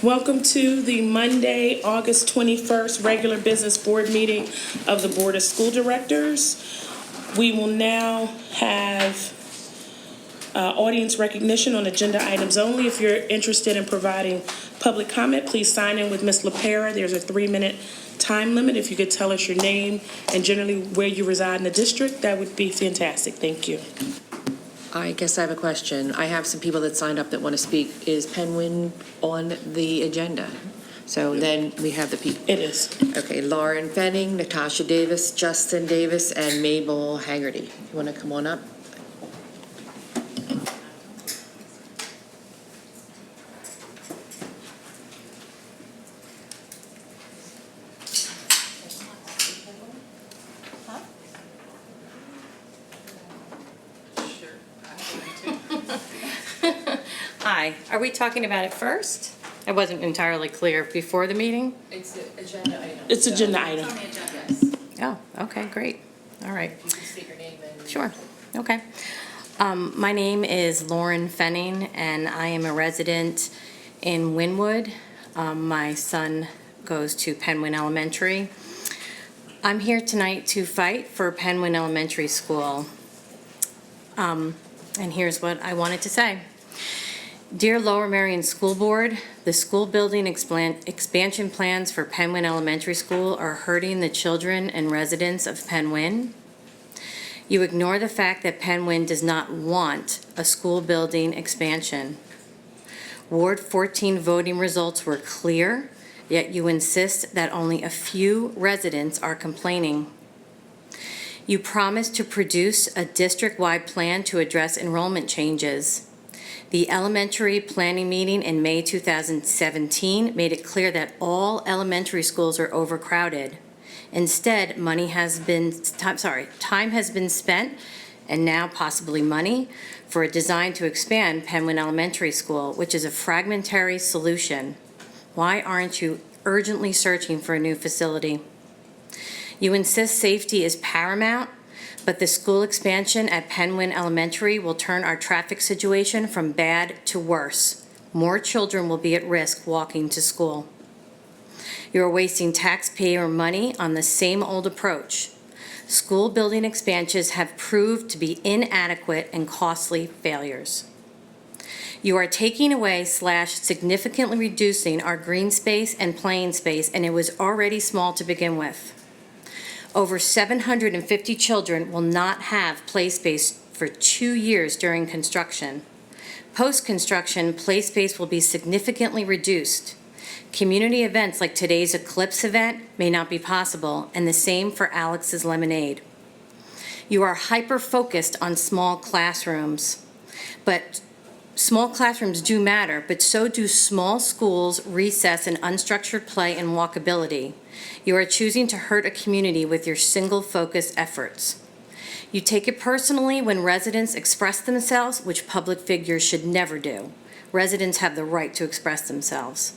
Welcome to the Monday, August 21st, regular business board meeting of the Board of School Directors. We will now have audience recognition on agenda items only. If you're interested in providing public comment, please sign in with Ms. LaPera. There's a 3-minute time limit. If you could tell us your name and generally where you reside in the district, that would be fantastic. Thank you. I guess I have a question. I have some people that signed up that want to speak. Is Penwyn on the agenda? So then we have the people. It is. Okay, Lauren Fenning, Natasha Davis, Justin Davis, and Mabel Haggerty. You want to come on up? Hi, are we talking about it first? I wasn't entirely clear before the meeting. It's an agenda item. It's agenda item. It's on the agenda. Yes. Oh, okay, great. All right. You can state your name and... Sure, okay. My name is Lauren Fenning, and I am a resident in Wynwood. My son goes to Penwyn Elementary. I'm here tonight to fight for Penwyn Elementary School. And here's what I wanted to say. Dear Lower Merion School Board, the school building expansion plans for Penwyn Elementary School are hurting the children and residents of Penwyn. You ignore the fact that Penwyn does not want a school building expansion. Ward 14 voting results were clear, yet you insist that only a few residents are complaining. You promised to produce a district-wide plan to address enrollment changes. The elementary planning meeting in May 2017 made it clear that all elementary schools are overcrowded. Instead, time has been spent, and now possibly money, for a design to expand Penwyn Elementary School, which is a fragmentary solution. Why aren't you urgently searching for a new facility? You insist safety is paramount, but the school expansion at Penwyn Elementary will turn our traffic situation from bad to worse. More children will be at risk walking to school. You're wasting taxpayer money on the same old approach. School building expansions have proved to be inadequate and costly failures. You are taking away / significantly reducing our green space and playing space, and it was already small to begin with. Over 750 children will not have play space for 2 years during construction. Post-construction, play space will be significantly reduced. Community events like today's Eclipse event may not be possible, and the same for Alex's Lemonade. You are hyper-focused on small classrooms, but small classrooms do matter, but so do small schools, recess, and unstructured play and walkability. You are choosing to hurt a community with your single-focus efforts. You take it personally when residents express themselves, which public figures should never do. Residents have the right to express themselves.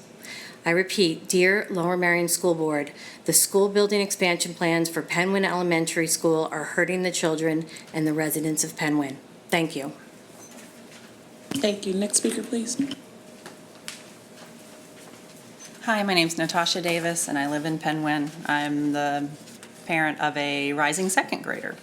I repeat, dear Lower Merion School Board, the school building expansion plans for Penwyn Elementary School are hurting the children and the residents of Penwyn. Thank you. Thank you. Next speaker, please. Hi, my name's Natasha Davis, and I live in Penwyn. I'm the parent of a rising second grader.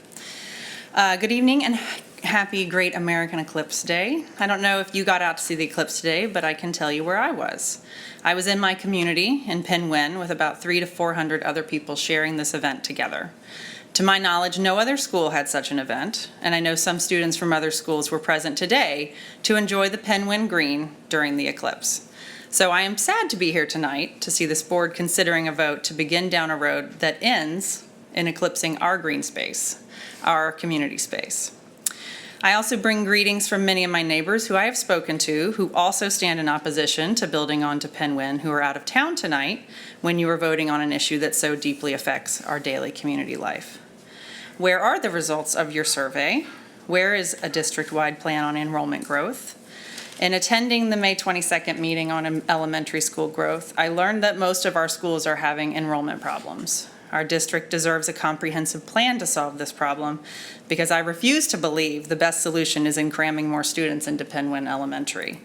Good evening and happy Great American Eclipse Day. I don't know if you got out to see the eclipse today, but I can tell you where I was. I was in my community in Penwyn with about 300 to 400 other people sharing this event together. To my knowledge, no other school had such an event, and I know some students from other schools were present today to enjoy the Penwyn Green during the eclipse. So I am sad to be here tonight to see this board considering a vote to begin down a road that ends in eclipsing our green space, our community space. I also bring greetings from many of my neighbors who I have spoken to who also stand in opposition to building onto Penwyn, who are out of town tonight when you are voting on an issue that so deeply affects our daily community life. Where are the results of your survey? Where is a district-wide plan on enrollment growth? In attending the May 22nd meeting on elementary school growth, I learned that most of our schools are having enrollment problems. Our district deserves a comprehensive plan to solve this problem because I refuse to believe the best solution is in cramming more students into Penwyn Elementary.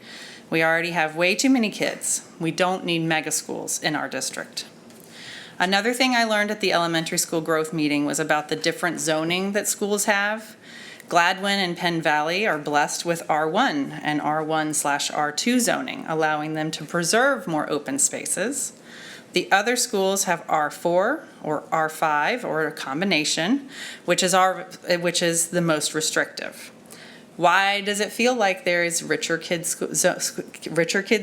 We already have way too many kids. We don't need mega schools in our district. Another thing I learned at the elementary school growth meeting was about the different zoning that schools have. Gladwin and Penn Valley are blessed with R1 and R1/R2 zoning, allowing them to preserve more open spaces. The other schools have R4 or R5 or a combination, which is the most restrictive. Why does it feel like there is richer kid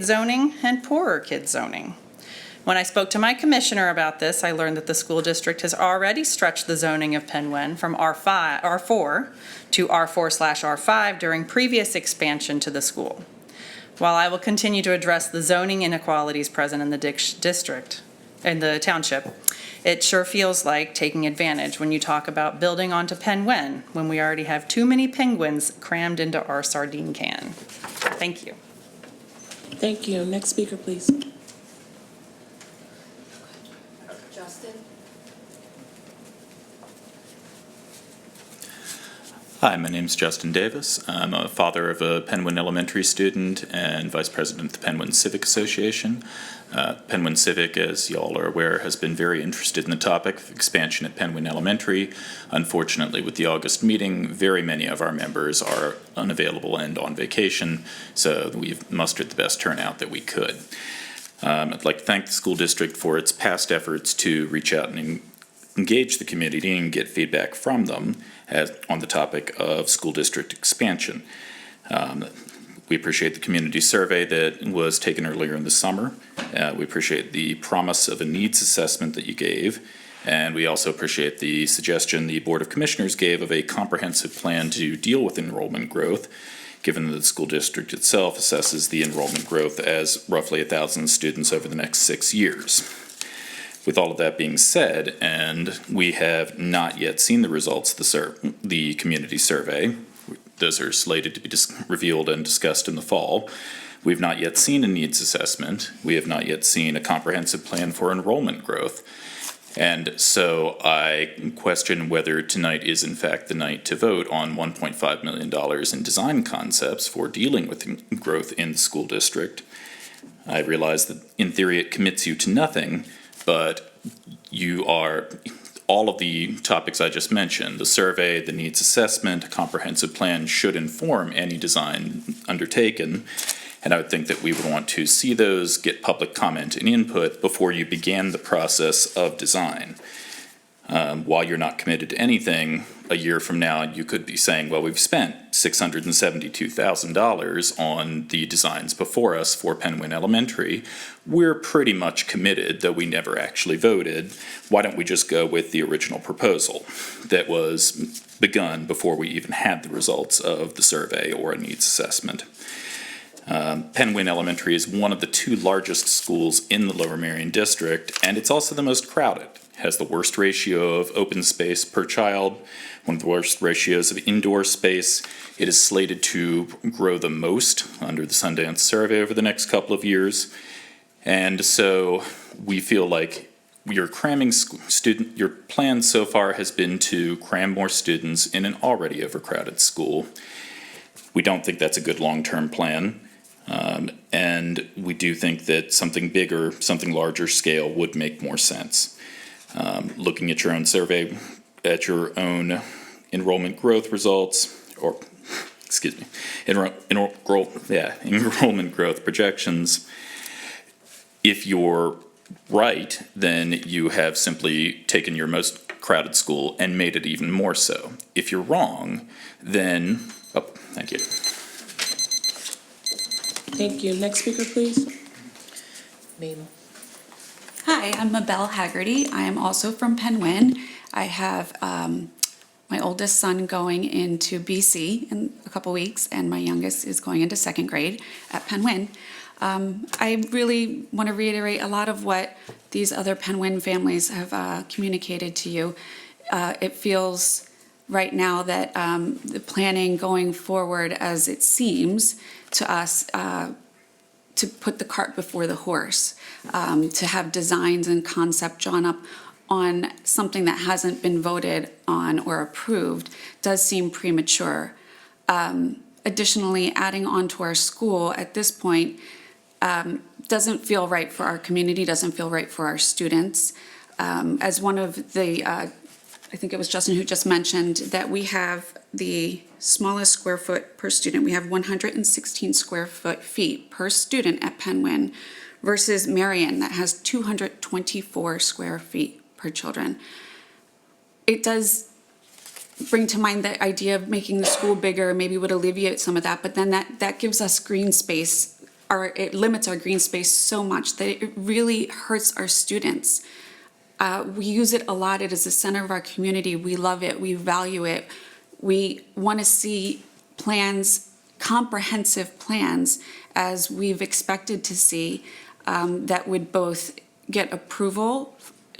zoning and poorer kid zoning? When I spoke to my commissioner about this, I learned that the school district has already stretched the zoning of Penn from R4 to R4/R5 during previous expansion to the school. While I will continue to address the zoning inequalities present in the district, in the township, it sure feels like taking advantage when you talk about building onto Penn when we already have too many penguins crammed into our sardine can. Thank you. Thank you. Next speaker, please. Justin? Hi, my name's Justin Davis. I'm a father of a Penn elementary student and vice president of the Penn Civic Association. Penn Civic, as y'all are aware, has been very interested in the topic of expansion at Penn Elementary. Unfortunately, with the August meeting, very many of our members are unavailable and on vacation, so we've mustered the best turnout that we could. I'd like to thank the school district for its past efforts to reach out and engage the community and get feedback from them on the topic of school district expansion. We appreciate the community survey that was taken earlier in the summer. We appreciate the promise of a needs assessment that you gave. And we also appreciate the suggestion the Board of Commissioners gave of a comprehensive plan to deal with enrollment growth, given that the school district itself assesses the enrollment growth as roughly 1,000 students over the next 6 years. With all of that being said, and we have not yet seen the results of the community survey, those are slated to be revealed and discussed in the fall. We've not yet seen a needs assessment. We have not yet seen a comprehensive plan for enrollment growth. And so I question whether tonight is in fact the night to vote on $1.5 million in design concepts for dealing with growth in the school district. I realize that in theory it commits you to nothing, but all of the topics I just mentioned, the survey, the needs assessment, a comprehensive plan should inform any design undertaken. And I would think that we would want to see those, get public comment and input before you began the process of design. While you're not committed to anything, a year from now, you could be saying, well, we've spent $672,000 on the designs before us for Penn Elementary. We're pretty much committed, though we never actually voted. Why don't we just go with the original proposal that was begun before we even had the results of the survey or a needs assessment? Penn Elementary is one of the 2 largest schools in the Lower Merion District, and it's also the most crowded. Has the worst ratio of open space per child, one of the worst ratios of indoor space. It is slated to grow the most under the Sundance survey over the next couple of years. And so we feel like you're cramming your plan so far has been to cram more students in an already overcrowded school. We don't think that's a good long-term plan. And we do think that something bigger, something larger scale would make more sense. Looking at your own survey, at your own enrollment growth results, or, excuse me, enrollment growth projections, if you're right, then you have simply taken your most crowded school and made it even more so. If you're wrong, then, thank you. Thank you. Next speaker, please. Mabel. Hi, I'm Mabel Haggerty. I am also from Penn. I have my oldest son going into BC in a couple weeks, and my youngest is going into 2nd grade at Penn. I really want to reiterate a lot of what these other Penn families have communicated to you. It feels right now that the planning going forward, as it seems to us, to put the cart before the horse, to have designs and concept drawn up on something that hasn't been voted on or approved does seem premature. additionally adding on to our school at this point doesn't feel right for our community, doesn't feel right for our students. As one of the, I think it was Justin who just mentioned that we have the smallest square foot per student. We have 116 square feet per student at Penwyn versus Marion that has 224 square feet per children. It does bring to mind the idea of making the school bigger, maybe would alleviate some of that, but then that gives us green space, or it limits our green space so much that it really hurts our students. We use it a lot. It is the center of our community. We love it. We value it. We want to see plans, comprehensive plans, as we've expected to see, that would both get approval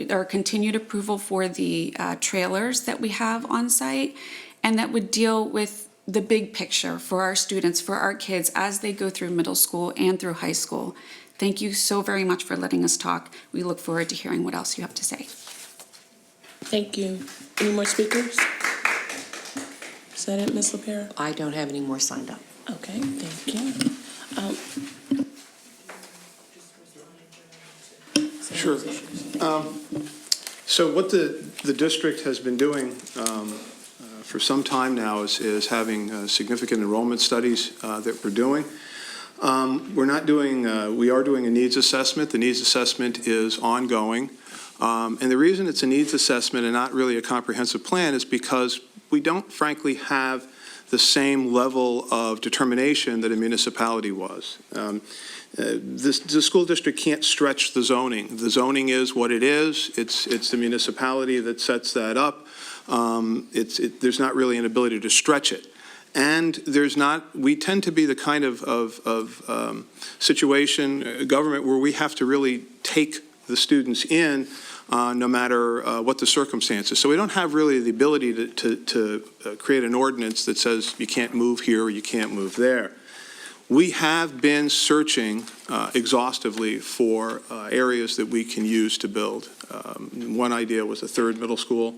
or continued approval for the trailers that we have on site, and that would deal with the big picture for our students, for our kids as they go through middle school and through high school. Thank you so very much for letting us talk. We look forward to hearing what else you have to say. Thank you. Any more speakers? Is that it, Ms. LaPera? I don't have any more signed up. Okay, thank you. Sure. So what the district has been doing for some time now is having significant enrollment studies that we're doing. We are doing a needs assessment. The needs assessment is ongoing. And the reason it's a needs assessment and not really a comprehensive plan is because we don't frankly have the same level of determination that a municipality was. The school district can't stretch the zoning. The zoning is what it is. It's the municipality that sets that up. There's not really an ability to stretch it. And we tend to be the kind of situation, government, where we have to really take the students in no matter what the circumstances. So we don't have really the ability to create an ordinance that says you can't move here or you can't move there. We have been searching exhaustively for areas that we can use to build. One idea was a third middle school.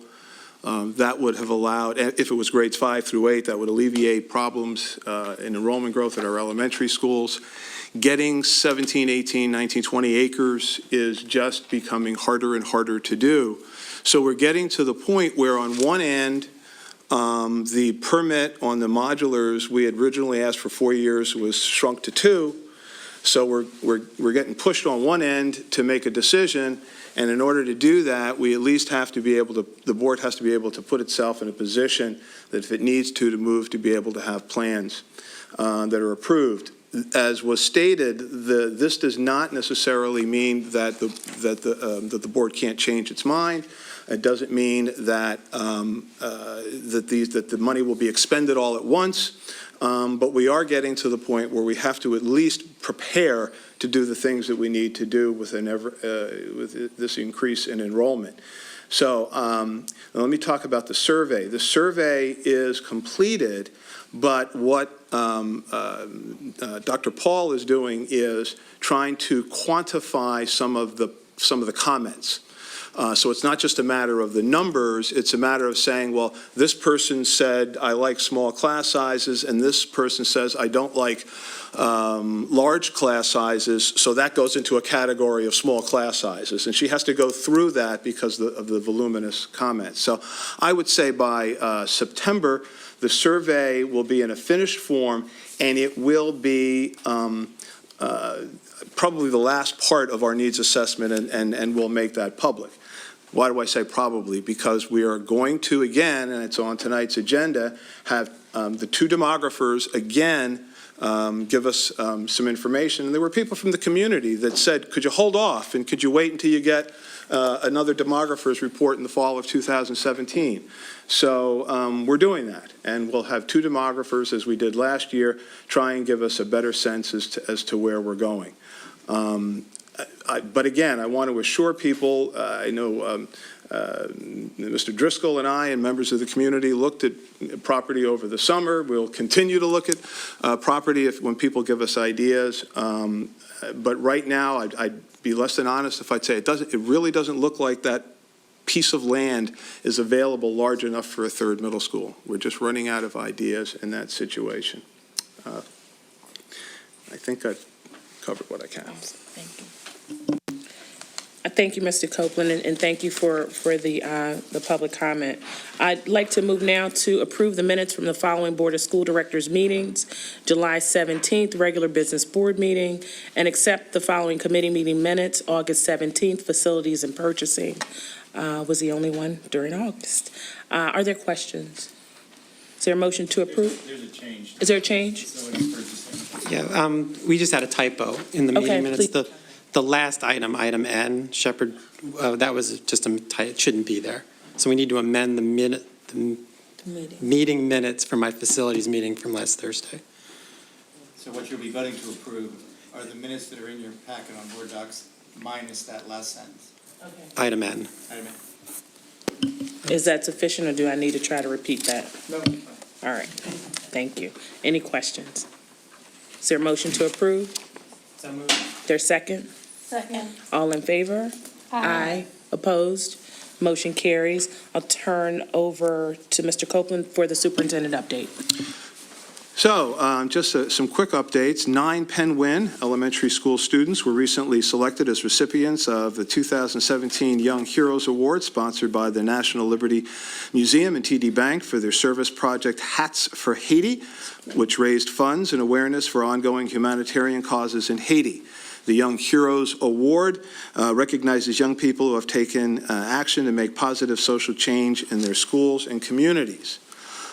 That would have allowed, if it was grades 5 through 8, that would alleviate problems in enrollment growth at our elementary schools. Getting 17, 18, 19, 20 acres is just becoming harder and harder to do. So we're getting to the point where on one end, the permit on the modulars we had originally asked for 4 years was shrunk to 2. So we're getting pushed on one end to make a decision, and in order to do that, we at least have to be able to, the board has to be able to put itself in a position that if it needs to move, to be able to have plans that are approved. As was stated, this does not necessarily mean that the board can't change its mind. It doesn't mean that that the money will be expended all at once, but we are getting to the point where we have to at least prepare to do the things that we need to do with this increase in enrollment. So let me talk about the survey. The survey is completed, but what Dr. Paul is doing is trying to quantify some of the comments. So it's not just a matter of the numbers, it's a matter of saying, well, this person said, I like small class sizes, and this person says, I don't like large class sizes, so that goes into a category of small class sizes. And she has to go through that because of the voluminous comments. So I would say by September, the survey will be in a finished form, and it will be probably the last part of our needs assessment, and we'll make that public. Why do I say probably? Because we are going to, again, and it's on tonight's agenda, have the two demographers again give us some information. And there were people from the community that said, could you hold off and could you wait until you get another demographer's report in the fall of 2017? So we're doing that, and we'll have two demographers, as we did last year, try and give us a better sense as to where we're going. But again, I want to assure people, I know Mr. Driscoll and I and members of the community looked at property over the summer. We'll continue to look at property when people give us ideas. But right now, I'd be less than honest if I'd say it really doesn't look like that piece of land is available large enough for a third middle school. We're just running out of ideas in that situation. I think I've covered what I can. Thank you. Thank you, Mr. Copeland, and thank you for the public comment. I'd like to move now to approve the minutes from the following Board of School Directors meetings: July 17th, regular business board meeting, and accept the following committee meeting minutes: August 17th, facilities and purchasing was the only one during August. Are there questions? Is there a motion to approve? There's a change. Is there a change? Facilities purchasing. Yeah, we just had a typo in the Okay, meeting minutes. please. The last item, item N, Shepherd, that was just it shouldn't be there. So we need to amend the meeting minutes for my facilities meeting from last Thursday. So what you'll be voting to approve are the minutes that are in your packet on board docs minus that last sentence. Item N. Item Is that sufficient, or do I need to try to repeat that? No. All right, thank you. Any questions? Is there a motion to approve? So moved. There's second? Second. All in favor? Aye. Opposed? Motion carries. I'll turn over to Mr. Copeland for the superintendent update. So, just some quick updates. 9 Penn Win elementary school students were recently selected as recipients of the 2017 Young Heroes Award, sponsored by the National Liberty Museum and TD Bank for their service project Hats for Haiti, which raised funds and awareness for ongoing humanitarian causes in Haiti. The Young Heroes Award recognizes young people who have taken action to make positive social change in their schools and communities.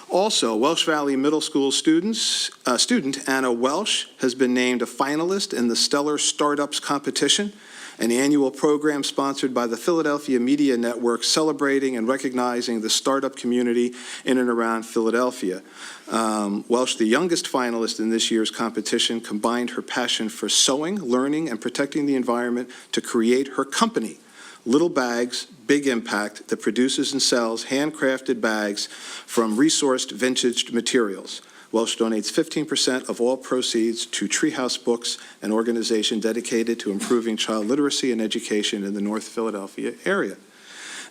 Also, Welsh Valley Middle School student Anna Welsh has been named a finalist in the Stellar Startups Competition, an annual program sponsored by the Philadelphia Media Network celebrating and recognizing the startup community in and around Philadelphia. Welsh, the youngest finalist in this year's competition, combined her passion for sewing, learning, and protecting the environment to create her company, Little Bags, Big Impact, that produces and sells handcrafted bags from resourced vintage materials. Welsh donates 15% of all proceeds to Treehouse Books, an organization dedicated to improving child literacy and education in the North Philadelphia area.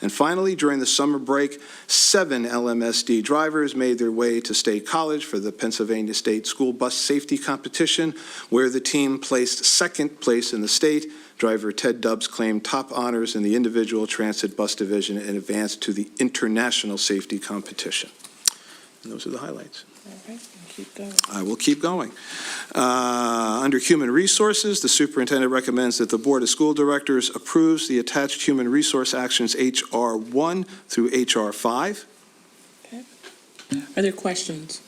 And finally, during the summer break, 7 LMSD drivers made their way to State College for the Pennsylvania State School Bus Safety Competition, where the team placed second place in the state. Driver Ted Dubbs claimed top honors in the individual transit bus division and advanced to the international safety competition. And those are the highlights. All right, keep going. I will keep going. Under Human Resources, the superintendent recommends that the Board of School Directors approves the attached Human Resource Actions HR 1 through HR 5. Are there questions?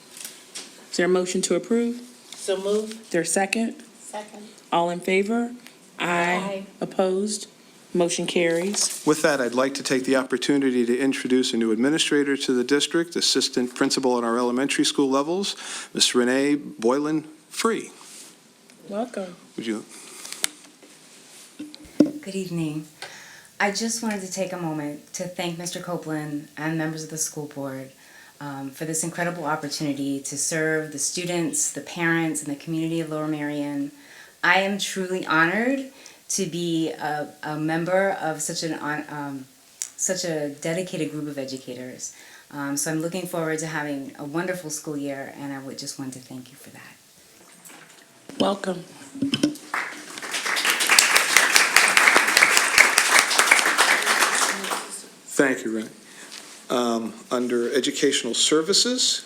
Is there a motion to approve? So moved. There a second? Second. All in favor? Aye. Opposed? Motion carries. With that, I'd like to take the opportunity to introduce a new administrator to the district, assistant principal at our elementary school levels, Ms. Renee Boylan-Free. Welcome. Would you? Good evening. I just wanted to take a moment to thank Mr. Copeland and members of the school board for this incredible opportunity to serve the students, the parents, and the community of Lower Merion. I am truly honored to be a member of such a dedicated group of educators. So I'm looking forward to having a wonderful school year, and I would just want to thank you for that. Welcome. Thank you, Renee. Under Educational Services,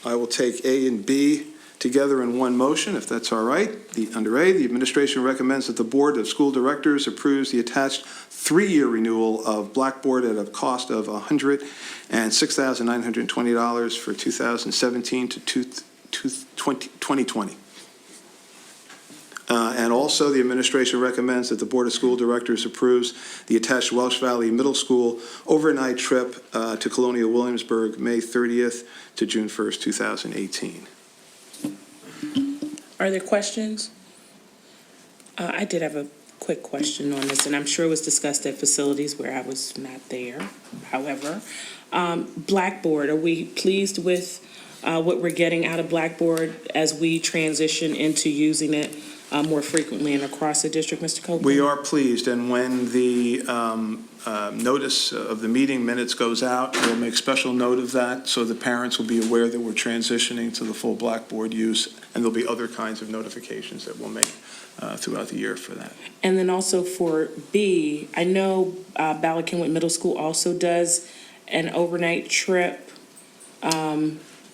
I will take A and B together in one motion, if that's all right. Under A, the administration recommends that the Board of School Directors approves the attached 3-year renewal of Blackboard at a cost of $106,920 for 2017 to 2020. And also, the administration recommends that the Board of School Directors approves the attached Welsh Valley Middle School overnight trip to Colonial Williamsburg, May 30th to June 1st, 2018. Are there questions? I did have a quick question on this, and I'm sure it was discussed at facilities where I was not there. However, Blackboard, are we pleased with what we're getting out of Blackboard as we transition into using it more frequently and across the district, Mr. Copeland? We are pleased, and when the notice of the meeting minutes goes out, we'll make special note of that, so the parents will be aware that we're transitioning to the full Blackboard use, and there'll be other kinds of notifications that we'll make throughout the year for that. And then also for B, I know Bala Cynwyd Middle School also does an overnight trip.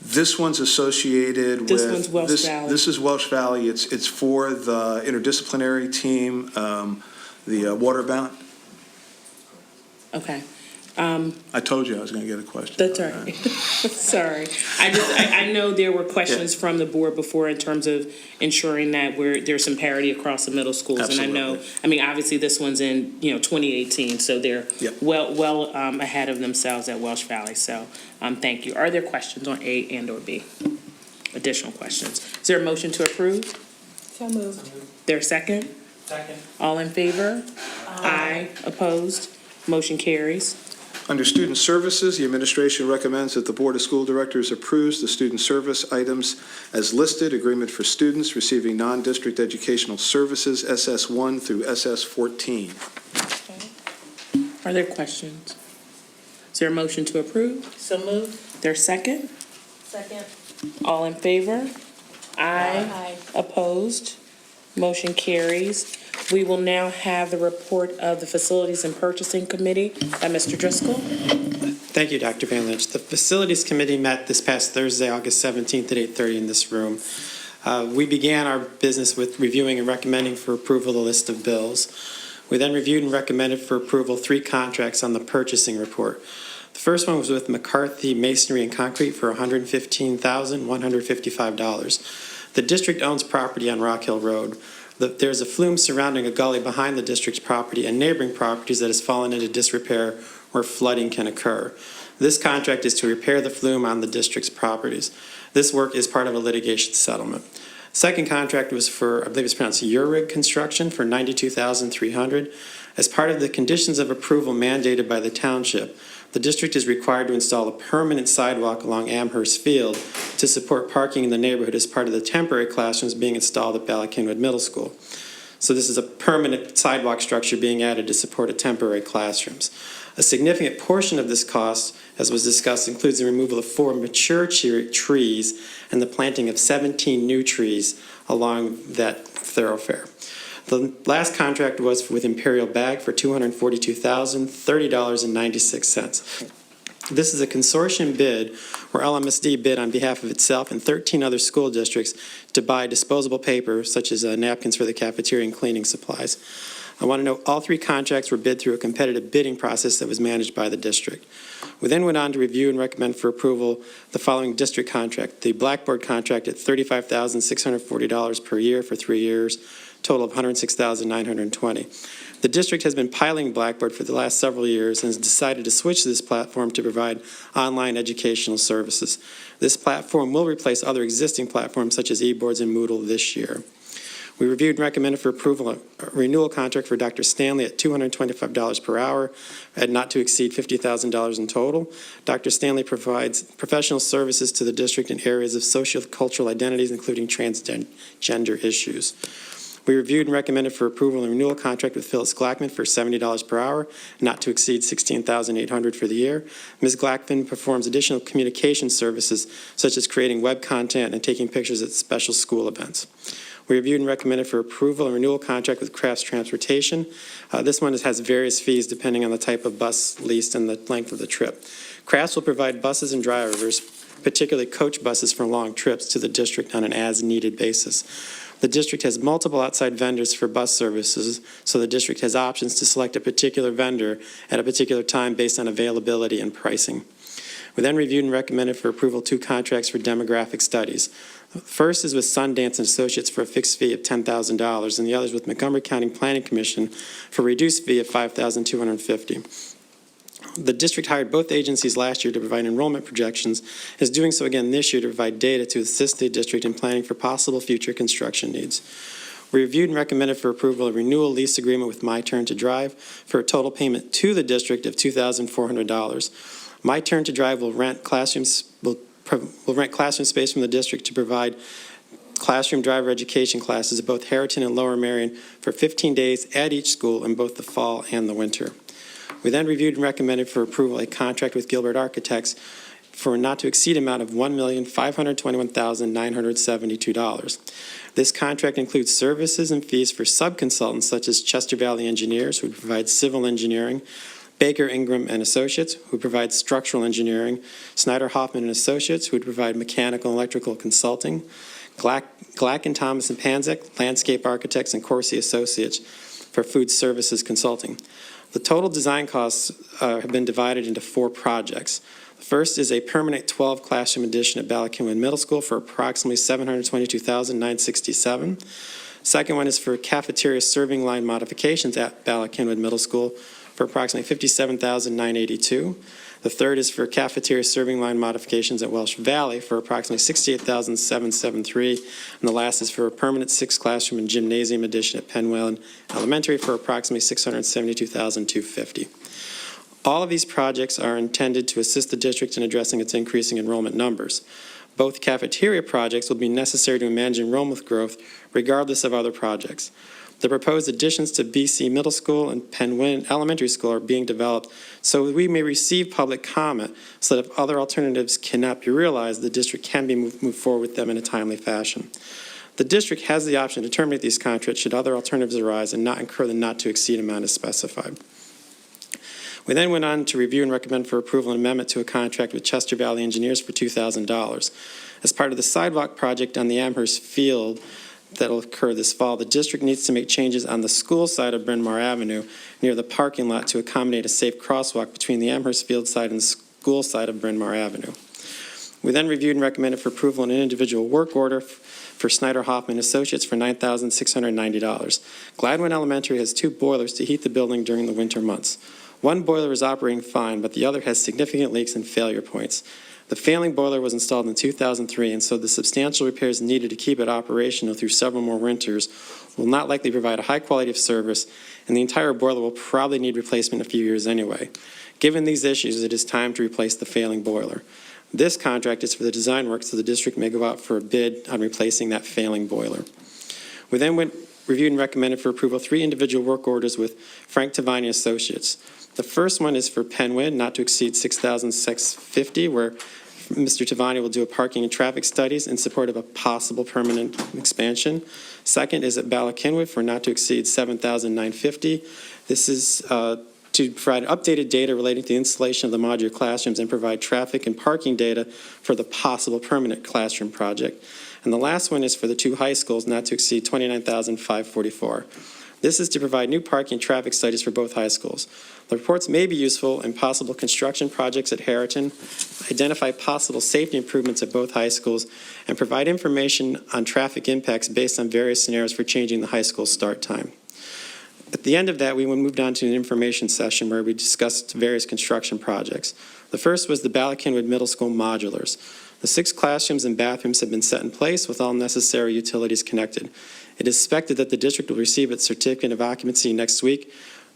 This one's associated with... This one's Welsh Valley. This is Welsh Valley. It's for the interdisciplinary team, the waterbound. Okay. I told you I was going to get a question. That's all right. Sorry. I know there were questions from the board before in terms of ensuring that there's some parity across the middle schools. Absolutely. And I mean, obviously this one's in, 2018, so they're Yep. well ahead of themselves at Welsh Valley. So, thank you. Are there questions on A and or B? Additional questions? Is there a motion to approve? So moved. There a second? Second. All in favor? Aye. Opposed? Motion carries. Under Student Services, the administration recommends that the Board of School Directors approves the student service items as listed. Agreement for students receiving non-district educational services, SS1 through SS14. Are there questions? Is there a motion to approve? So moved. There a second? Second. All in favor? Aye. Aye. Opposed? Motion carries. We will now have the report of the Facilities and Purchasing Committee by Mr. Driscoll. Thank you, Dr. Van Lynch. The Facilities Committee met this past Thursday, August 17th at 8:30 in this room. We began our business with reviewing and recommending for approval the list of bills. We then reviewed and recommended for approval 3 contracts on the purchasing report. The first one was with McCarthy Masonry and Concrete for $115,155. The district owns property on Rock Hill Road. There's a flume surrounding a gully behind the district's property and neighboring properties that has fallen into disrepair where flooding can occur. This contract is to repair the flume on the district's properties. This work is part of a litigation settlement. Second contract was for, I believe it's pronounced Urig Construction for $92,300. As part of the conditions of approval mandated by the township, the district is required to install a permanent sidewalk along Amherst Field to support parking in the neighborhood as part of the temporary classrooms being installed at Bala Cynwyd Middle School. So this is a permanent sidewalk structure being added to support temporary classrooms. A significant portion of this cost, as was discussed, includes the removal of 4 mature trees and the planting of 17 new trees along that thoroughfare. The last contract was with Imperial Bag for $242,030.96. This is a consortium bid where Lmsb bid on behalf of itself and 13 other school districts to buy disposable paper, such as napkins for the cafeteria and cleaning supplies. I want to note all 3 contracts were bid through a competitive bidding process that was managed by the district. We then went on to review and recommend for approval the following district contract. The Blackboard contract at $35,640 per year for 3 years, total of $106,920. The district has been piloting Blackboard for the last several years and has decided to switch to this platform to provide online educational services. This platform will replace other existing platforms such as eBoards and Moodle this year. We reviewed and recommended for approval a renewal contract for Dr. Stanley at $225 per hour at not to exceed $50,000 in total. Dr. Stanley provides professional services to the district in areas of socio-cultural identities, including transgender issues. We reviewed and recommended for approval a renewal contract with Phyllis Glackman for $70 per hour, not to exceed $16,800 for the year. Ms. Glackman performs additional communication services, such as creating web content and taking pictures at special school events. We reviewed and recommended for approval a renewal contract with Crafts Transportation. This one has various fees depending on the type of bus leased and the length of the trip. Crafts will provide buses and drivers, particularly coach buses for long trips, to the district on an as-needed basis. The district has multiple outside vendors for bus services, so the district has options to select a particular vendor at a particular time based on availability and pricing. We then reviewed and recommended for approval 2 contracts for demographic studies. First is with Sundance and Associates for a fixed fee of $10,000, and the other is with Montgomery County Planning Commission for a reduced fee of $5,250. The district hired both agencies last year to provide enrollment projections, is doing so again this year to provide data to assist the district in planning for possible future construction needs. We reviewed and recommended for approval a renewal lease agreement with My Turn to Drive for a total payment to the district of $2,400. My Turn to Drive will rent classroom space from the district to provide classroom driver education classes at both Harriton and Lower Merion for 15 days at each school in both the fall and the winter. We then reviewed and recommended for approval a contract with Gilbert Architects for a not to exceed amount of $1,521,972. This contract includes services and fees for subconsultants such as Chester Valley Engineers, who provide civil engineering, Baker Ingram and Associates, who provide structural engineering, Snyder Hoffman and Associates, who would provide mechanical and electrical consulting, Glack and Thomas and Panzik, landscape architects, and Corsi Associates for food services consulting. The total design costs have been divided into 4 projects. The first is a permanent 12 classroom addition at Ballackinwood Middle School for approximately $722,967. Second one is for cafeteria serving line modifications at Ballackinwood Middle School for approximately $57,982. The third is for cafeteria serving line modifications at Welsh Valley for approximately $68,773. And the last is for a permanent 6 classroom and gymnasium addition at Penwell Elementary for approximately $672,250. All of these projects are intended to assist the district in addressing its increasing enrollment numbers. Both cafeteria projects will be necessary to manage enrollment growth regardless of other projects. The proposed additions to BC Middle School and Penwyn Elementary School are being developed so we may receive public comment so that if other alternatives cannot be realized, the district can be move forward with them in a timely fashion. The district has the option to terminate these contracts should other alternatives arise and not incur the not to exceed amount as specified. We then went on to review and recommend for approval an amendment to a contract with Chester Valley Engineers for $2,000. As part of the sidewalk project on the Amherst Field that will occur this fall, the district needs to make changes on the school side of Bryn Mawr Avenue near the parking lot to accommodate a safe crosswalk between the Amherst Field side and the school side of Bryn Mawr Avenue. We then reviewed and recommended for approval an individual work order for Snyder Hoffman Associates for $9,690. Gladwin Elementary has 2 boilers to heat the building during the winter months. One boiler is operating fine, but the other has significant leaks and failure points. The failing boiler was installed in 2003, and so the substantial repairs needed to keep it operational through several more winters will not likely provide a high quality of service, and the entire boiler will probably need replacement in a few years anyway. Given these issues, it is time to replace the failing boiler. This contract is for the design work, so the district may go out for a bid on replacing that failing boiler. We then reviewed and recommended for approval 3 individual work orders with Frank Tavani Associates. The first one is for Penwyn, not to exceed $6,650, where Mr. Tavani will do a parking and traffic studies in support of a possible permanent expansion. Second is at Ballackinwood for not to exceed $7,950. This is to provide updated data relating to the installation of the modular classrooms and provide traffic and parking data for the possible permanent classroom project. And the last one is for the 2 high schools, not to exceed $29,544. This is to provide new parking and traffic studies for both high schools. The reports may be useful in possible construction projects at Harriton, identify possible safety improvements at both high schools, and provide information on traffic impacts based on various scenarios for changing the high school start time. At the end of that, we moved on to an information session where we discussed various construction projects. The first was the Ballackinwood Middle School modulars. The 6 classrooms and bathrooms have been set in place with all necessary utilities connected. It is expected that the district will receive its certificate of occupancy next week,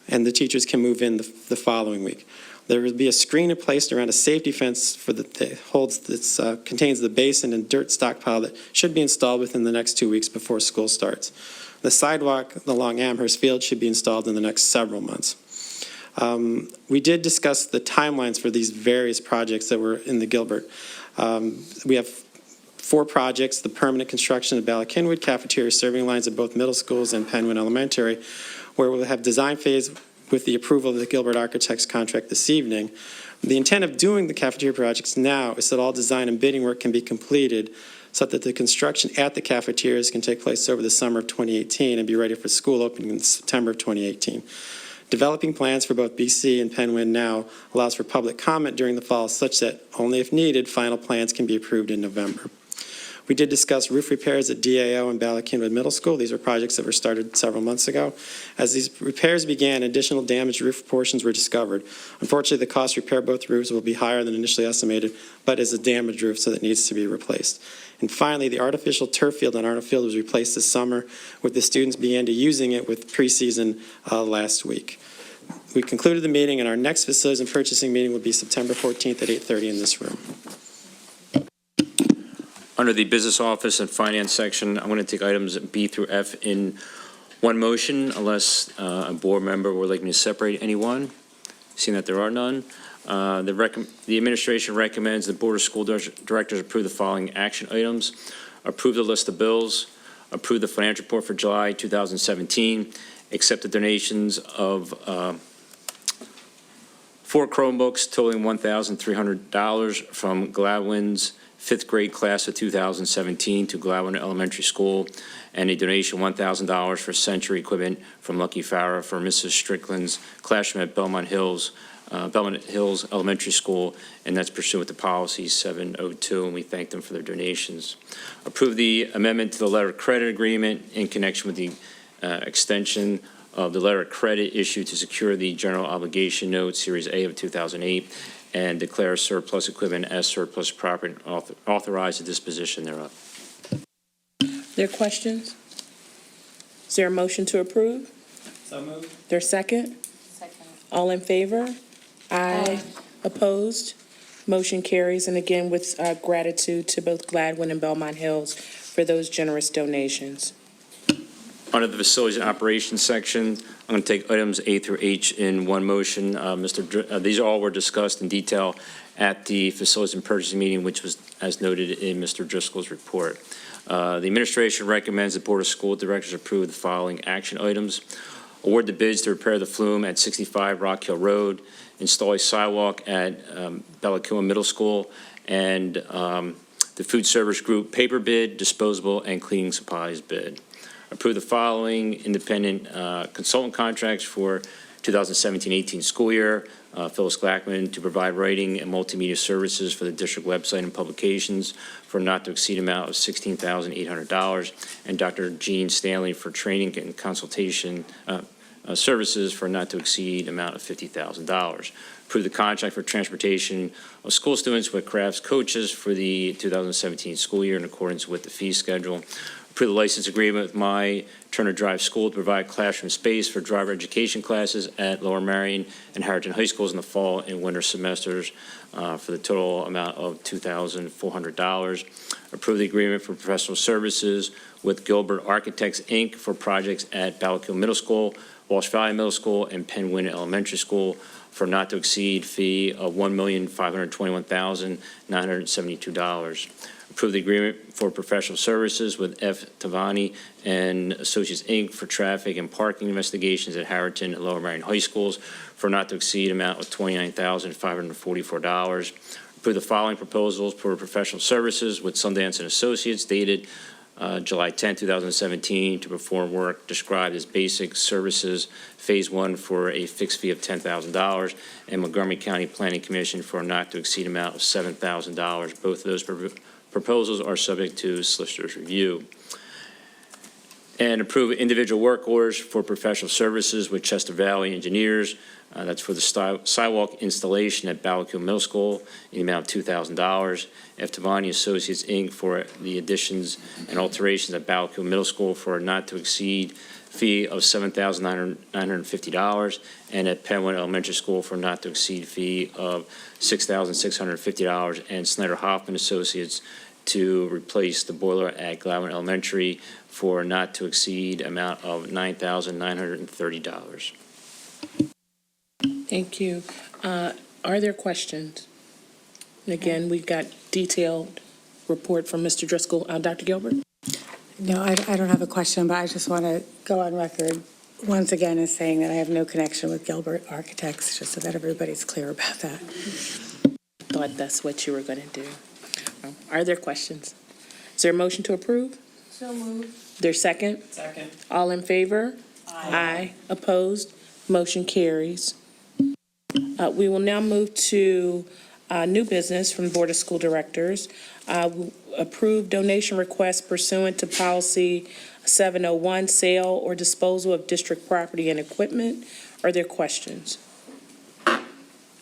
and the teachers can move in the following week. There will be a screen placed around a safety fence that contains the basin and dirt stockpile that should be installed within the next 2 weeks before school starts. The sidewalk along Amherst Field should be installed in the next several months. We did discuss the timelines for these various projects that were in the Gilbert. We have 4 projects: the permanent construction of Ballackinwood, cafeteria serving lines at both middle schools and Penwyn Elementary, where we'll have design phase with the approval of the Gilbert Architects contract this evening. The intent of doing the cafeteria projects now is that all design and bidding work can be completed so that the construction at the cafeterias can take place over the summer of 2018 and be ready for school opening in September of 2018. Developing plans for both BC and Penwyn now allows for public comment during the fall such that, only if needed, final plans can be approved in November. We did discuss roof repairs at DAO and Ballackinwood Middle School. These are projects that were started several months ago. As these repairs began, additional damaged roof portions were discovered. Unfortunately, the cost to repair both roofs will be higher than initially estimated, but is a damaged roof, so that needs to be replaced. And finally, the artificial turf field on Arnold Field was replaced this summer, with the students began to using it with preseason last week. We concluded the meeting, and our next facilities and purchasing meeting will be September 14th at 8:30 in this room. Under the Business Office and Finance section, I'm going to take items B through F in one motion unless a board member would like me to separate any one. Seeing that there are none. The administration recommends the Board of School Directors approve the following action items. Approve the list of bills. Approve the financial report for July 2017. Accept the donations of 4 Chromebooks totaling $1,300 from Gladwin's 5th grade class of 2017 to Gladwin Elementary School, and a donation $1,000 for sensory equipment from Lucky Farah for Mrs. Strickland's classroom at Belmont Hills Elementary School, and that's pursuant to policy 702, and we thank them for their donations. Approve the amendment to the letter of credit agreement in connection with the extension of the letter of credit issued to secure the general obligation note, Series A of 2008, and declare surplus equipment as surplus property and authorize the disposition thereof. There are questions? Is there a motion to approve? So moved. There's second? Second. All in favor? Aye. Opposed? Motion carries, and again, with gratitude to both Gladwin and Belmont Hills for those generous donations. Under the Facilities and Operations section, I'm going to take items A through H in one motion. These all were discussed in detail at the Facilities and Purchasing meeting, which was as noted in Mr. Driscoll's report. The administration recommends the Board of School Directors approve the following action items. Award the bids to repair the flume at 65 Rock Hill Road, install a sidewalk at Bella Coola Middle School, and the Food Service Group paper bid, disposable, and cleaning supplies bid. Approve the following independent consultant contracts for 2017-18 school year. Phyllis Glackman to provide writing and multimedia services for the district website and publications for not to exceed amount of $16,800, and Dr. Jean Stanley for training and consultation services for not to exceed amount of $50,000. Approve the contract for transportation of school students with crafts coaches for the 2017 school year in accordance with the fee schedule. Approve the license agreement with My Turner Drive School to provide classroom space for driver education classes at Lower Marion and Harrington High Schools in the fall and winter semesters for the total amount of $2,400. Approve the agreement for professional services with Gilbert Architects, Inc. for projects at Ballackill Middle School, Walsh Valley Middle School, and Penn Elementary School for not to exceed fee of $1,521,972. Approve the agreement for professional services with F. Tavani and Associates, Inc. for traffic and parking investigations at Harrington and Lower Marion High Schools for not to exceed amount of $29,544. Approve the following proposals for professional services with Sundance and Associates dated July 10, 2017 to perform work described as basic services phase 1 for a fixed fee of $10,000, and Montgomery County Planning Commission for a not to exceed amount of $7,000. Both of those proposals are subject to solicitor's review. And approve individual work orders for professional services with Chester Valley Engineers. That's for the sidewalk installation at Ballackill Middle School in the amount of $2,000. F. Tavani Associates, Inc. for the additions and alterations at Ballackill Middle School for a not to exceed fee of $7,950, and at Penwood Elementary School for not to exceed fee of $6,650, and Snyder Hoffman Associates to replace the boiler at Gladwin Elementary for not to exceed amount of $9,930. Thank you. Are there questions? And again, we've got detailed report from Mr. Driscoll. Dr. Gilbert? No, I don't have a question, but I just want to go on record once again as saying that I have no connection with Gilbert Architects, just so that everybody's clear about that. Thought that's what you were going to do. Are there questions? Is there a motion to approve? So moved. There's second? Second. All in favor? Aye. Opposed? Motion carries. We will now move to new business from the Board of School Directors. Approve donation request pursuant to policy 701, sale or disposal of district property and equipment. Are there questions?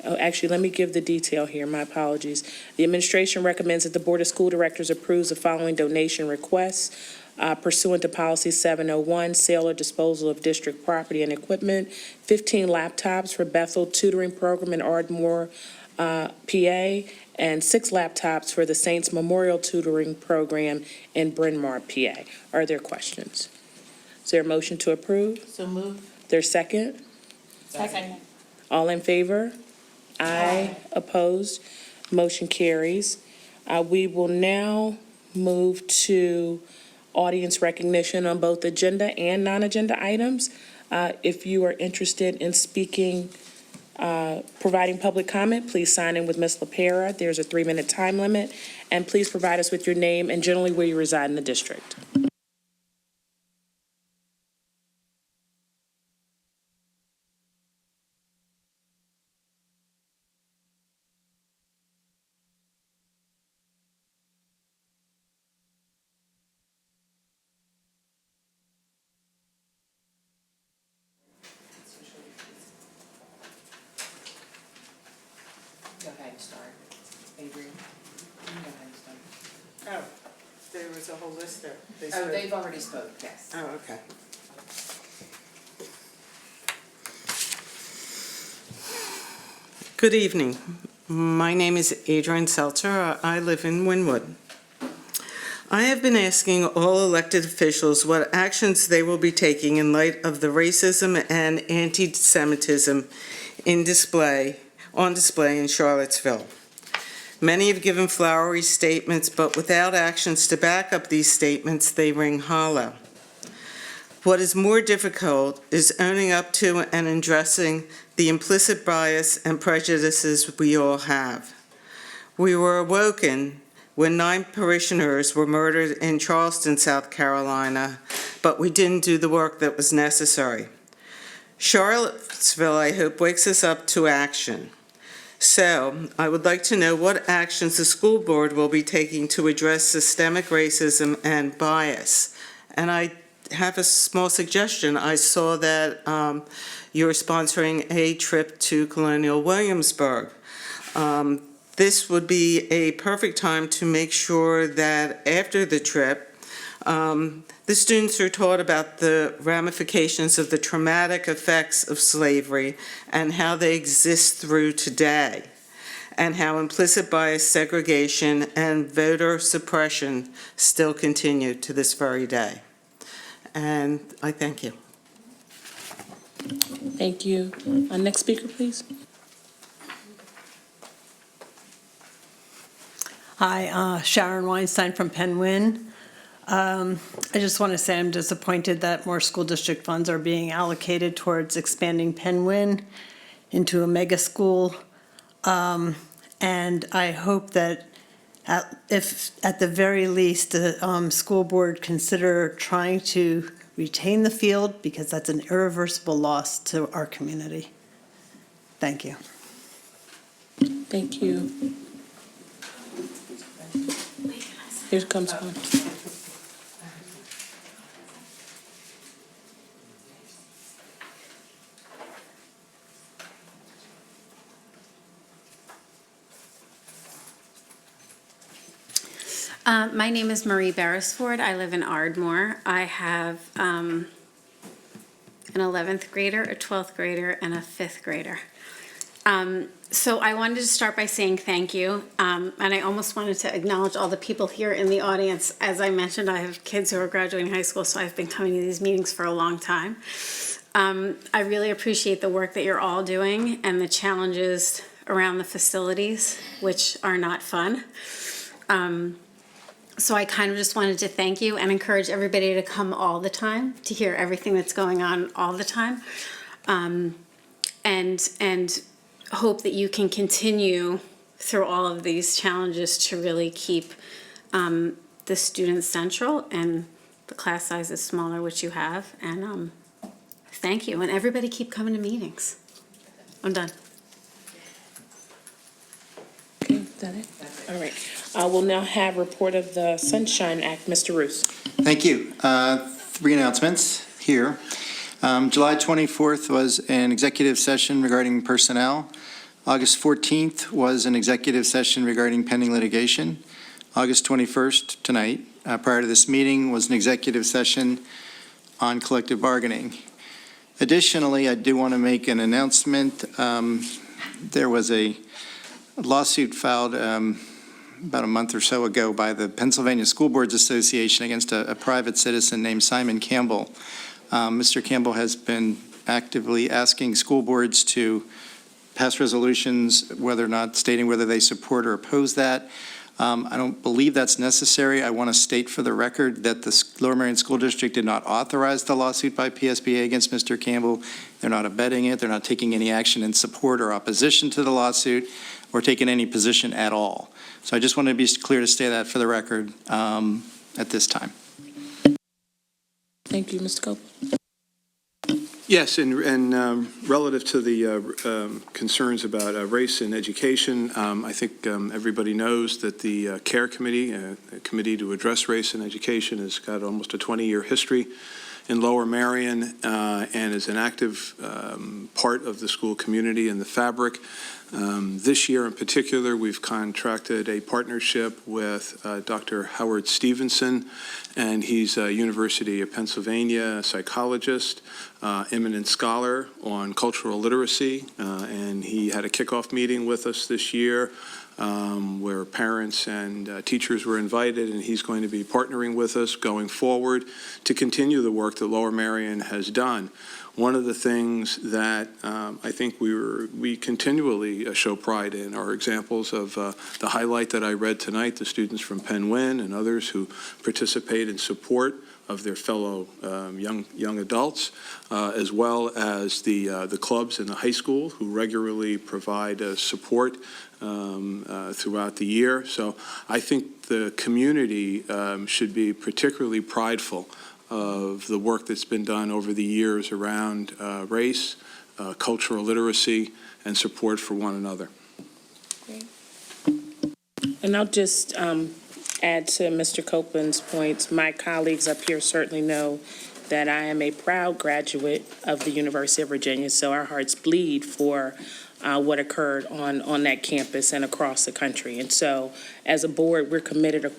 Oh, actually, let me give the detail here. My apologies. The administration recommends that the Board of School Directors approves the following donation requests pursuant to policy 701, sale or disposal of district property and equipment: 15 laptops for Bethel Tutoring Program in Ardmore PA, and 6 laptops for the Saints Memorial Tutoring Program in Bryn Mawr, PA. Are there questions? Is there a motion to approve? So moved. There's second? Second. All in favor? Aye. Opposed? Motion carries. We will now move to audience recognition on both agenda and non-agenda items. If you are interested in speaking, providing public comment, please sign in with Ms. LaPera. There's a 3-minute time limit. And please provide us with your name and generally where you reside in the district. Go ahead and start. Adrian, you can go ahead and start. Oh, there was a whole list there. Oh, they've already spoke, yes. Oh, okay. Good evening. My name is Adrian Seltzer. I live in Wynwood. I have been asking all elected officials what actions they will be taking in light of the racism and anti-Semitism on display in Charlottesville. Many have given flowery statements, but without actions to back up these statements, they ring hollow. What is more difficult is owning up to and addressing the implicit bias and prejudices we all have. We were awoken when 9 parishioners were murdered in Charleston, South Carolina, but we didn't do the work that was necessary. Charlottesville, I hope, wakes us up to action. So, I would like to know what actions the school board will be taking to address systemic racism and bias. And I have a small suggestion. I saw that you're sponsoring a trip to Colonial Williamsburg. This would be a perfect time to make sure that after the trip, the students are taught about the ramifications of the traumatic effects of slavery and how they exist through today, and how implicit bias, segregation, and voter suppression still continue to this very day. And I thank you. Thank you. Next speaker, please. Hi, Sharon Weinstein from Penn Win. I just want to say I'm disappointed that more school district funds are being allocated towards expanding Penn Win into a mega school. And I hope that if at the very least the school board consider trying to retain the field, because that's an irreversible loss to our community. Thank you. Thank you. Here comes one. My name is Marie Beresford. I live in Ardmore. I have an 11th grader, a 12th grader, and a 5th grader. So I wanted to start by saying thank you, and I almost wanted to acknowledge all the people here in the audience. As I mentioned, I have kids who are graduating high school, so I've been coming to these meetings for a long time. I really appreciate the work that you're all doing and the challenges around the facilities, which are not fun. So I kind of just wanted to thank you and encourage everybody to come all the time, to hear everything that's going on all the time. And hope that you can continue through all of these challenges to really keep the students central and the class sizes smaller, which you have. And thank you. And everybody keep coming to meetings. I'm done. Okay, is that it? All right. We'll now have report of the Sunshine Act. Mr. Roos. Thank you. 3 announcements here. July 24th was an executive session regarding personnel. August 14th was an executive session regarding pending litigation. August 21st, tonight, prior to this meeting, was an executive session on collective bargaining. Additionally, I do want to make an announcement. There was a lawsuit filed about a month or so ago by the Pennsylvania School Boards Association against a private citizen named Simon Campbell. Mr. Campbell has been actively asking school boards to pass resolutions, whether or not stating whether they support or oppose that. I don't believe that's necessary. I want to state for the record that the Lower Merion School District did not authorize the lawsuit by PSBA against Mr. Campbell. They're not abetting it. They're not taking any action in support or opposition to the lawsuit or taking any position at all. So I just want to be clear to state that for the record at this time. Thank you, Mr. Copeland. Yes, and relative to the concerns about race in education, I think everybody knows that the CARE Committee, a committee to address race in education, has got almost a 20-year history in Lower Merion and is an active part of the school community and the fabric. This year in particular, we've contracted a partnership with Dr. Howard Stevenson, and he's a University of Pennsylvania psychologist, eminent scholar on cultural literacy, and he had a kickoff meeting with us this year where parents and teachers were invited, and he's going to be partnering with us going forward to continue the work that Lower Merion has done. One of the things that I think we continually show pride in are examples of the highlight that I read tonight, the students from Penn Win and others who participate in support of their fellow young adults, as well as the clubs in the high school who regularly provide support throughout the year. So I think the community should be particularly prideful of the work that's been done over the years around race, cultural literacy, and support for one another. Great. And I'll just add to Mr. Copeland's points. My colleagues up here certainly know that I am a proud graduate of the University of Virginia, so our hearts bleed for what occurred on that campus and across the country. And so as a board, we're committed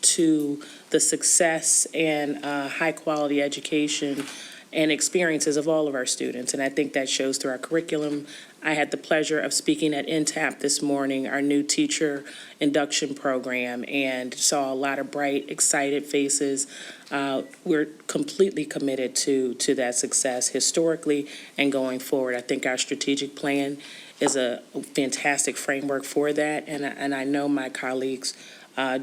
to the success and high-quality education and experiences of all of our students, and I think that shows through our curriculum. I had the pleasure of speaking at NTAP this morning, our new teacher induction program, and saw a lot of bright, excited faces. We're completely committed to that success historically and going forward. I think our strategic plan is a fantastic framework for that, and I know my colleagues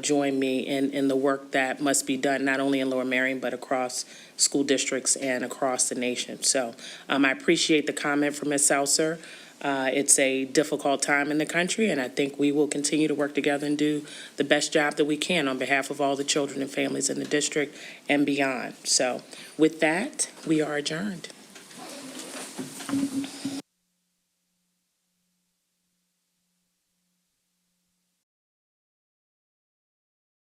join me in the work that must be done not only in Lower Merion but across school districts and across the nation. So I appreciate the comment from Ms. Seltzer. It's a difficult time in the country, and I think we will continue to work together and do the best job that we can on behalf of all the children and families in the district and beyond. So with that, we are adjourned.